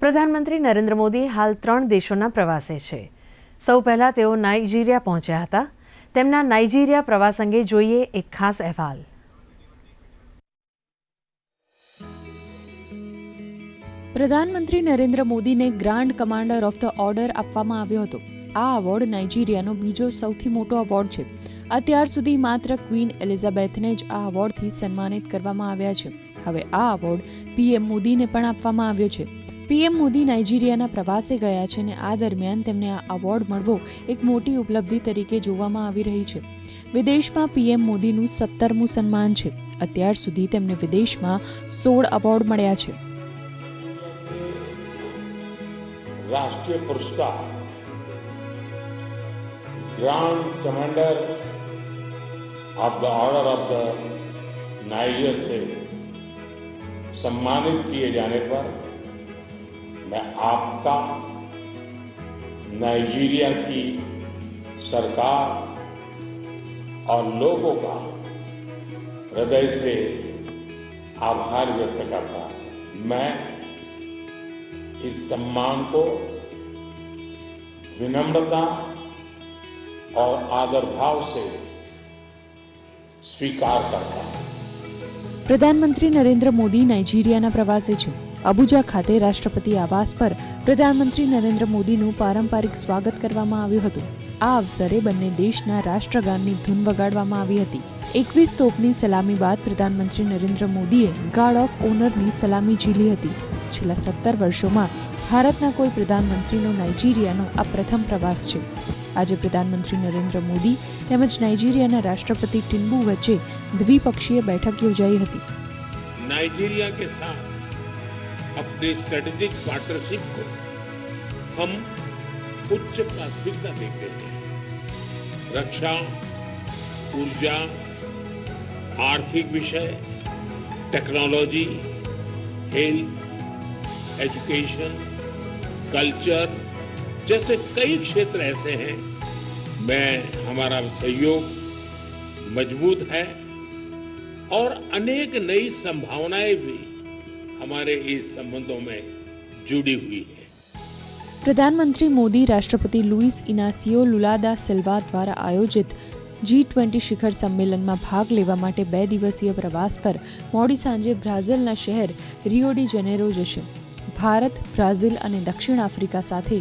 પ્રધાનમંત્રી નરેન્દ્ર મોદી હાલ 3 દેશોના પ્રવાસે છે. સૌ પહેલા તેઓ નાઇજીરિયા પહોંચ્યા હતા. તેમના નાઇજીરિયા પ્રવાસ અંગે જોઈએ એક ખાસ અહેવાલ. પ્રધાનમંત્રી નરેન્દ્ર મોદીને grand commander of the order આપવામાં આવ્યો હતો. આ એવોર્ડ નાઇજીરિયાનો બીજો સૌથી મોટો એવોર્ડ છે. અત્યાર સુધી માત્ર ક્વીન એલિઝાબેથને જ આ એવોર્ડથી સન્માનિત કરવામાં આવ્યા છે. હવે આ એવોર્ડ પીએમ મોદીને પણ આપવામાં આવ્યો છે. પીએમ મોદી નાઇજીરિયાના પ્રવાસે ગયા છે અને આ દરમિયાન તેમને આ એવોર્ડ મળવો એક મોટી ઉપલબ્ધિ તરીકે જોવામાં આવી રહી છે. વિદેશમાં પીએમ મોદીનું 17મું સન્માન છે. અત્યાર સુધી તેમને વિદેશમાં 16 એવોર્ડ મળ્યા છે. राष्ट्रीय पुरस्कार grand commander of the order of the niger से सम्मानित किए जाने पर मैं आपका नाइजीरिया की सरकार और लोगों का हृदय से आभार व्यक्त करता हूं. मैं इस सम्मान को विनम्रता और आदर भाव से स्वीकार करता हूं. પ્રધાનમંત્રી નરેન્દ્ર મોદી નાઇજીરિયાના પ્રવાસે છે. અબુજા ખાતે રાષ્ટ્રપતિ આવાસ પર પ્રધાનમંત્રી નરેન્દ્ર મોદીનું પારંપરિક સ્વાગત કરવામાં આવ્યું હતું. આ અવસરે બંને દેશના રાષ્ટ્રગાનની ધૂન વગાડવામાં આવી હતી. 21 તોપની સલામી બાદ પ્રધાનમંત્રી નરેન્દ્ર મોદીએ ગાર્ડ ઓફ ઓનરની સલામી ઝીલી હતી. છેલ્લા 17 વર્ષોમાં ભારતના કોઈ પ્રધાનમંત્રીનો નાઇજીરિયાનો આ પ્રથમ પ્રવાસ છે. આજે પ્રધાનમંત્રી નરેન્દ્ર મોદી તેમજ નાઇજીરિયાના રાષ્ટ્રપતિ ટિન્બુ વચ્ચે દ્વિપક્ષીય બેઠક યોજાઈ હતી. नाइजीरिया के साथ अपनी स्ट्रेटेजिक पार्टनरशिप को हम उच्च प्राथमिकता देते हैं. रक्षा, ऊर्जा, आर्थिक विषय, टेक्नोलॉजी, हेल्थ, एजुकेशन, कल्चर जैसे कई क्षेत्र ऐसे हैं में हमारा सहयोग मजबूत है और अनेक नई संभावनाएं भी हमारे इस संबंधों में जुड़ी हुई है. પ્રધાનમંત્રી મોદી રાષ્ટ્રપતિ લુઇસ ઇનાસિયો લુલા દા સિલ્વા દ્વારા આયોજિત G20 શિખર સંમેલનમાં ભાગ લેવા માટે 2 દિવસીય પ્રવાસ પર મોડી સાંજે બ્રાઝિલના શહેર રિયો ડી જેનેરો જશે. ભારત, બ્રાઝિલ અને દક્ષિણ આફ્રિકા સાથે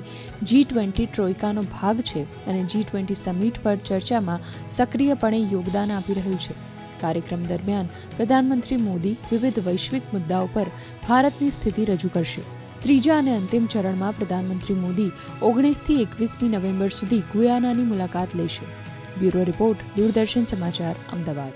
G20 ટ્રોઇકાનો ભાગ છે અને G20 સમિટ પર ચર્ચામાં સક્રિયપણે યોગદાન આપી રહ્યું છે. કાર્યક્રમ દરમિયાન પ્રધાનમંત્રી મોદી વિવિધ વૈશ્વિક મુદ્દાઓ પર ભારતની સ્થિતિ રજૂ કરશે. ત્રીજા અને અંતિમ ચરણમાં પ્રધાનમંત્રી મોદી 19 થી 21મી નવેમ્બર સુધી ગુયાનાની મુલાકાત લેશે. બ્યુરો રિપોર્ટ, દૂરદર્શન સમાચાર, અમદાવાદ.